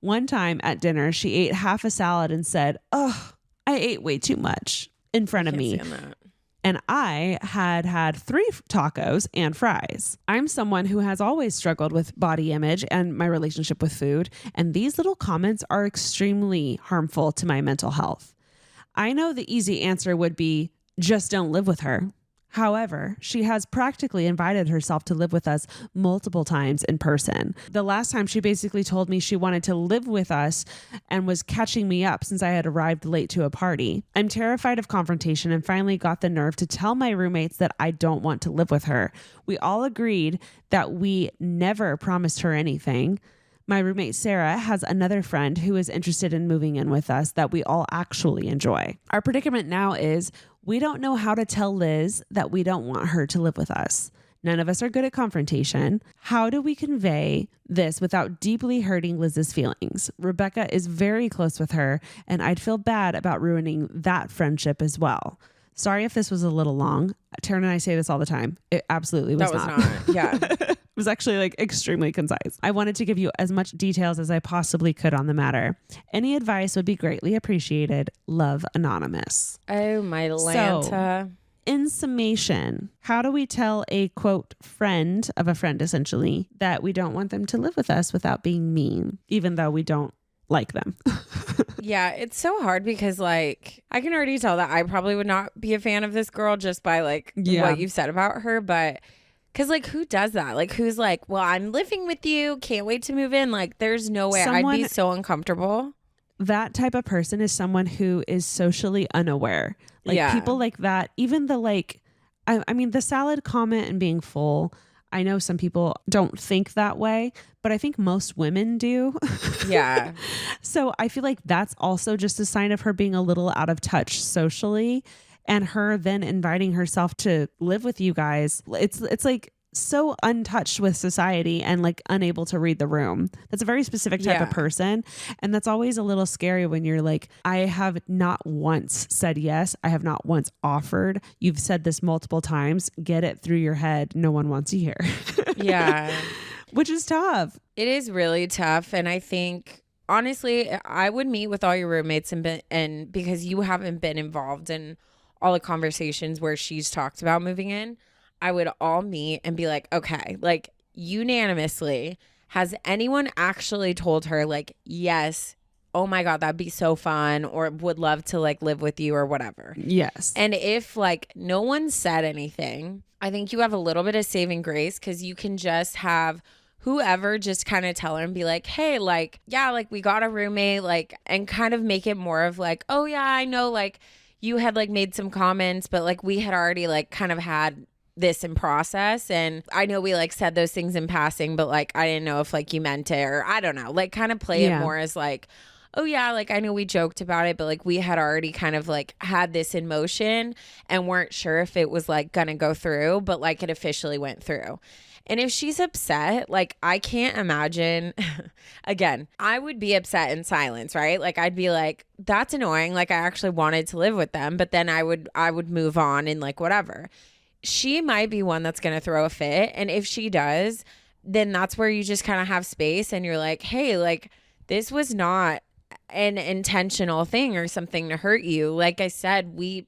Speaker 1: One time at dinner, she ate half a salad and said, "Oh, I ate way too much," in front of me. And I had 3 tacos and fries. I'm someone who has always struggled with body image and my relationship with food, and these little comments are extremely harmful to my mental health. I know the easy answer would be, just don't live with her. However, she has practically invited herself to live with us multiple times in person. The last time she basically told me she wanted to live with us and was catching me up since I had arrived late to a party. I'm terrified of confrontation and finally got the nerve to tell my roommates that I don't want to live with her. We all agreed that we never promised her anything. My roommate Sarah has another friend who is interested in moving in with us that we all actually enjoy. Our predicament now is we don't know how to tell Liz that we don't want her to live with us. None of us are good at confrontation. How do we convey this without deeply hurting Liz's feelings? Rebecca is very close with her, and I'd feel bad about ruining that friendship as well. Sorry if this was a little long. Taryn and I say this all the time. It absolutely was not.
Speaker 2: Yeah.
Speaker 1: It was actually like extremely concise. I wanted to give you as much details as I possibly could on the matter. Any advice would be greatly appreciated. Love, Anonymous.
Speaker 2: Oh, my Lanta.
Speaker 1: So, in summation, how do we tell a quote friend of a friend essentially that we don't want them to live with us without being mean, even though we don't like them?
Speaker 2: Yeah, it's so hard because like I can already tell that I probably would not be a fan of this girl just by like what you've said about her, but because like who does that? Like who's like, well, I'm living with you, can't wait to move in. Like there's no way. I'd be so uncomfortable.
Speaker 1: That type of person is someone who is socially unaware. Like people like that, even the like, I mean, the salad comment and being full, I know some people don't think that way, but I think most women do.
Speaker 2: Yeah.
Speaker 1: So I feel like that's also just a sign of her being a little out of touch socially, and her then inviting herself to live with you guys. It's like so untouched with society and like unable to read the room. That's a very specific type of person. And that's always a little scary when you're like, I have not once said yes. I have not once offered. You've said this multiple times. Get it through your head. No one wants you here.
Speaker 2: Yeah.
Speaker 1: Which is tough.
Speaker 2: It is really tough. And I think honestly, I would meet with all your roommates and because you haven't been involved in all the conversations where she's talked about moving in, I would all meet and be like, okay, like unanimously, has anyone actually told her like, yes, oh my God, that'd be so fun, or would love to like live with you or whatever.
Speaker 1: Yes.
Speaker 2: And if like no one said anything, I think you have a little bit of saving grace because you can just have whoever just kind of tell her and be like, hey, like, yeah, like we got a roommate, like, and kind of make it more of like, oh yeah, I know, like you had like made some comments, but like we had already like kind of had this in process, and I know we like said those things in passing, but like I didn't know if like you meant it, or I don't know, like kind of play it more as like, oh yeah, like I know we joked about it, but like we had already kind of like had this in motion and weren't sure if it was like gonna go through, but like it officially went through. And if she's upset, like I can't imagine, again, I would be upset in silence, right? Like I'd be like, that's annoying, like I actually wanted to live with them, but then I would move on and like whatever. She might be one that's going to throw a fit. And if she does, then that's where you just kind of have space and you're like, hey, like this was not an intentional thing or something to hurt you. Like I said, we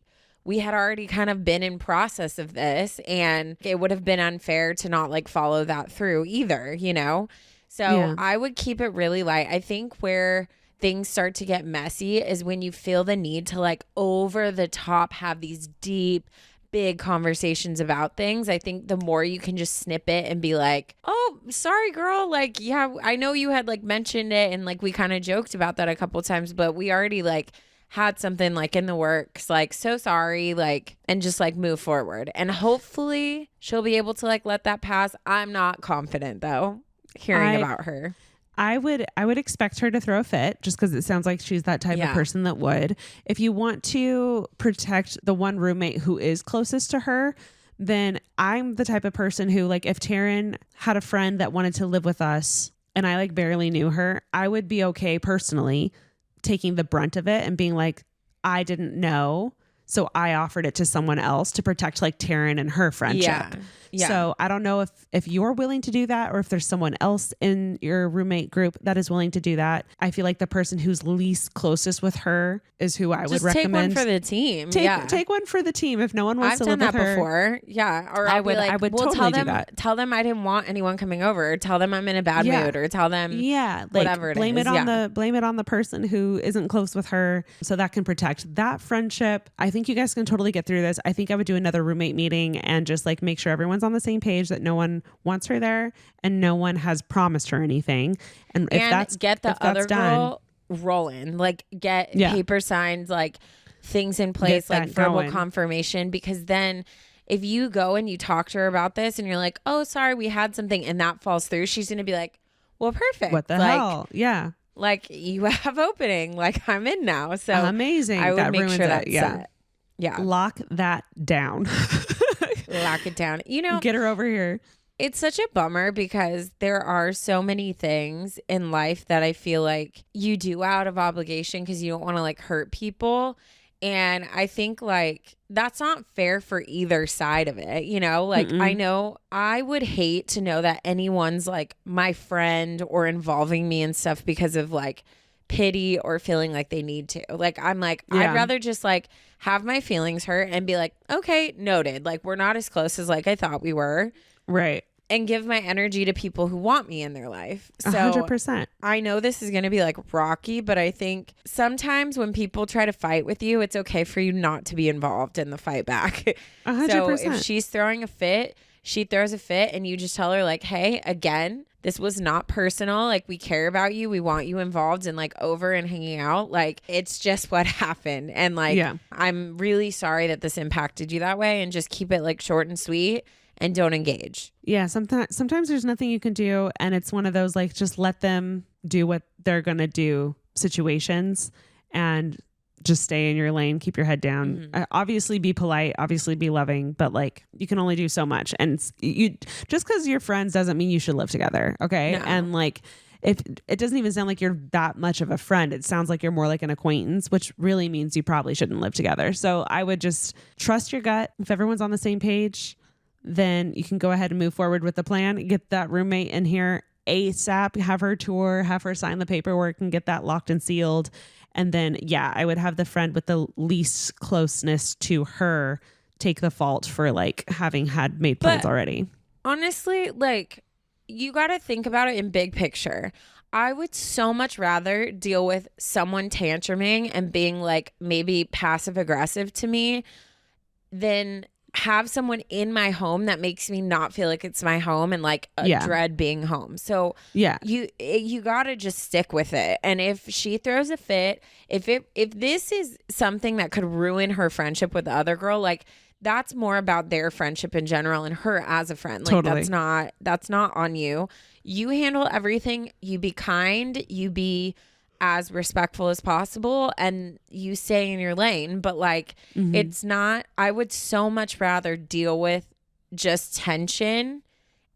Speaker 2: had already kind of been in process of this, and it would have been unfair to not like follow that through either, you know? So I would keep it really light. I think where things start to get messy is when you feel the need to like over the top have these deep, big conversations about things. I think the more you can just snip it and be like, oh, sorry, girl. Like, yeah, I know you had like mentioned it and like we kind of joked about that a couple times, but we already like had something like in the works, like, so sorry, like, and just like move forward. And hopefully she'll be able to like let that pass. I'm not confident though, hearing about her.
Speaker 1: I would expect her to throw a fit, just because it sounds like she's that type of person that would. If you want to protect the one roommate who is closest to her, then I'm the type of person who, like, if Taryn had a friend that wanted to live with us and I like barely knew her, I would be okay personally taking the brunt of it and being like, I didn't know, so I offered it to someone else to protect like Taryn and her friendship. Yeah. So I don't know if you're willing to do that, or if there's someone else in your roommate group that is willing to do that. I feel like the person who's least closest with her is who I would recommend.
Speaker 2: Take one for the team.
Speaker 1: Take one for the team. If no one wants to live with her.
Speaker 2: I've done that before. Yeah. Or I would
Speaker 1: totally do that.
Speaker 2: Tell them I didn't want anyone coming over. Or tell them I'm in a bad mood. Or tell them whatever it is.
Speaker 1: Blame it on the person who isn't close with her, so that can protect that friendship. I think you guys can totally get through this. I think I would do another roommate meeting and just like make sure everyone's on the same page, that no one wants her there and no one has promised her anything. And
Speaker 2: get the other girl rolling, like get paper signed, like things in place, like verbal confirmation, because then if you go and you talk to her about this and you're like, oh, sorry, we had something, and that falls through, she's going to be like, well, perfect.
Speaker 1: What the hell? Yeah.
Speaker 2: Like, you have opening, like I'm in now. So
Speaker 1: amazing.
Speaker 2: I would make sure that's set. Yeah.
Speaker 1: Lock that down.
Speaker 2: Lock it down. You know,
Speaker 1: get her over here.
Speaker 2: It's such a bummer because there are so many things in life that I feel like you do out of obligation because you don't want to like hurt people. And I think like that's not fair for either side of it. You know, like I know I would hate to know that anyone's like my friend or involving me in stuff because of like pity or feeling like they need to. Like I'm like, I'd rather just like have my feelings hurt and be like, okay, noted. Like we're not as close as like I thought we were.
Speaker 1: Right.
Speaker 2: And give my energy to people who want me in their life. So
Speaker 1: 100%.
Speaker 2: I know this is going to be like rocky, but I think sometimes when people try to fight with you, it's okay for you not to be involved in the fight back.
Speaker 1: 100%.
Speaker 2: So if she's throwing a fit, she throws a fit, and you just tell her like, hey, again, this was not personal. Like we care about you. We want you involved and like over and hanging out. Like it's just what happened. And like, I'm really sorry that this impacted you that way, and just keep it like short and sweet. And don't engage.
Speaker 1: Yeah, sometimes there's nothing you can do, and it's one of those like just let them do what they're gonna do situations, and just stay in your lane, keep your head down. Obviously be polite, obviously be loving, but like you can only do so much. And you just because you're friends doesn't mean you should live together, okay? No. And like if it doesn't even sound like you're that much of a friend, it sounds like you're more like an acquaintance, which really means you probably shouldn't live together. So I would just trust your gut. If everyone's on the same page, then you can go ahead and move forward with the plan. Get that roommate in here ASAP, have her tour, have her sign the paperwork and get that locked and sealed. And then, I would have the friend with the least closeness to her take the fault for like having had made plans already.
Speaker 2: Honestly, like you got to think about it in big picture. I would so much rather deal with someone tantruming and being like maybe passive aggressive to me than have someone in my home that makes me not feel like it's my home and like dread being home. So you gotta just stick with it. And if she throws a fit, if this is something that could ruin her friendship with the other girl, like that's more about their friendship in general and her as a friend. Like that's not on you. You handle everything. You be kind. You be as respectful as possible, and you stay in your lane. But like, it's not, I would so much rather deal with just tension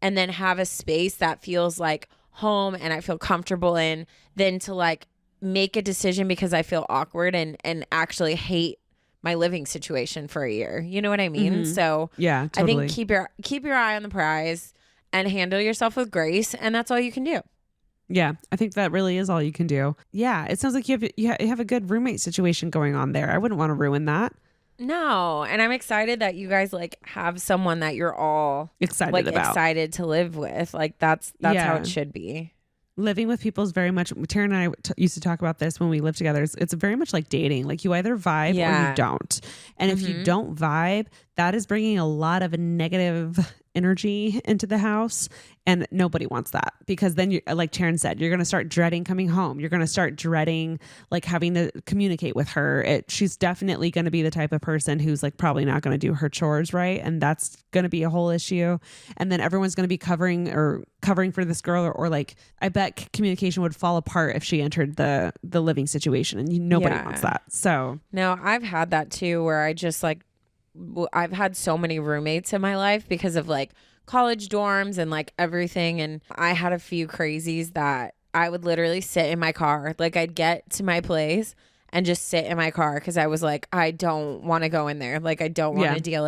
Speaker 2: and then have a space that feels like home and I feel comfortable in, than to like make a decision because I feel awkward and actually hate my living situation for a year. You know what I mean? So
Speaker 1: yeah, totally.
Speaker 2: I think keep your eye on the prize and handle yourself with grace, and that's all you can do.
Speaker 1: Yeah, I think that really is all you can do. Yeah, it sounds like you have a good roommate situation going on there. I wouldn't want to ruin that.
Speaker 2: No, and I'm excited that you guys like have someone that you're all excited to live with. Like that's how it should be.
Speaker 1: Living with people is very much, Taryn and I used to talk about this when we lived together. It's very much like dating. Like you either vibe or you don't. And if you don't vibe, that is bringing a lot of negative energy into the house. And nobody wants that, because then you, like Taryn said, you're going to start dreading coming home. You're going to start dreading like having to communicate with her. She's definitely going to be the type of person who's like probably not going to do her chores right. And that's going to be a whole issue. And then everyone's going to be covering for this girl, or like, I bet communication would fall apart if she entered the living situation, and nobody wants that. So
Speaker 2: no, I've had that too, where I just like, I've had so many roommates in my life because of like college dorms and like everything. And I had a few crazies that I would literally sit in my car. Like I'd get to my place and just sit in my car because I was like, I don't want to go in there. Like I don't want to deal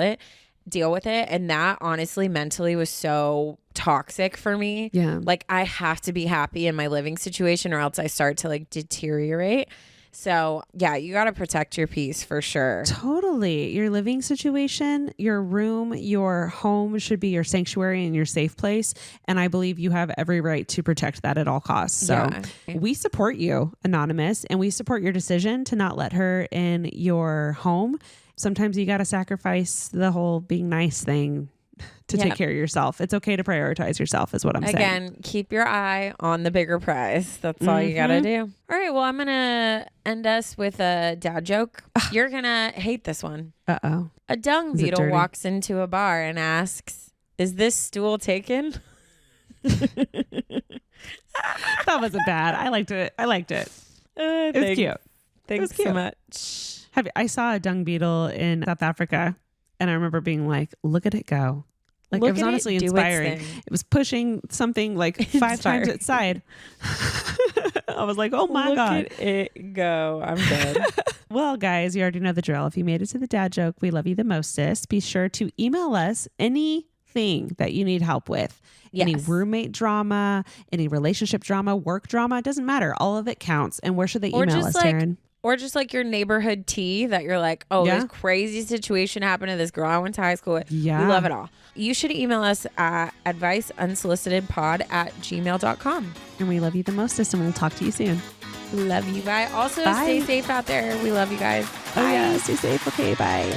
Speaker 2: with it. And that honestly mentally was so toxic for me.
Speaker 1: Yeah.
Speaker 2: Like I have to be happy in my living situation or else I start to like deteriorate. So yeah, you got to protect your peace for sure.
Speaker 1: Totally. Your living situation, your room, your home should be your sanctuary and your safe place. And I believe you have every right to protect that at all costs. So we support you, Anonymous, and we support your decision to not let her in your home. Sometimes you got to sacrifice the whole being nice thing to take care of yourself. It's okay to prioritize yourself is what I'm saying.
Speaker 2: Again, keep your eye on the bigger prize. That's all you got to do. All right. Well, I'm going to end us with a dad joke. You're going to hate this one.
Speaker 1: Uh-oh.
Speaker 2: A dung beetle walks into a bar and asks, "Is this stool taken?"
Speaker 1: That wasn't bad. I liked it. It was cute.
Speaker 2: Thanks so much.
Speaker 1: I saw a dung beetle in South Africa, and I remember being like, look at it go. Like it was honestly inspiring. It was pushing something like 5 times its side. I was like, oh my God.
Speaker 2: Look at it go. I'm dead.
Speaker 1: Well, guys, you already know the drill. If you made it to the dad joke, we love you the mostest. Be sure to email us anything that you need help with. Yes. Any roommate drama, any relationship drama, work drama, it doesn't matter. All of it counts. And where should they email us, Taryn?
Speaker 2: Or just like your neighborhood tea that you're like, oh, this crazy situation happened to this girl I went to high school with. Yeah. We love it all. You should email us at adviceunsolicitedpod@gmail.com.
Speaker 1: And we love you the mostest, and we'll talk to you soon.
Speaker 2: Love you, bye. Also, stay safe out there. We love you guys.
Speaker 1: Bye. Oh, yeah. Stay safe. Okay, bye.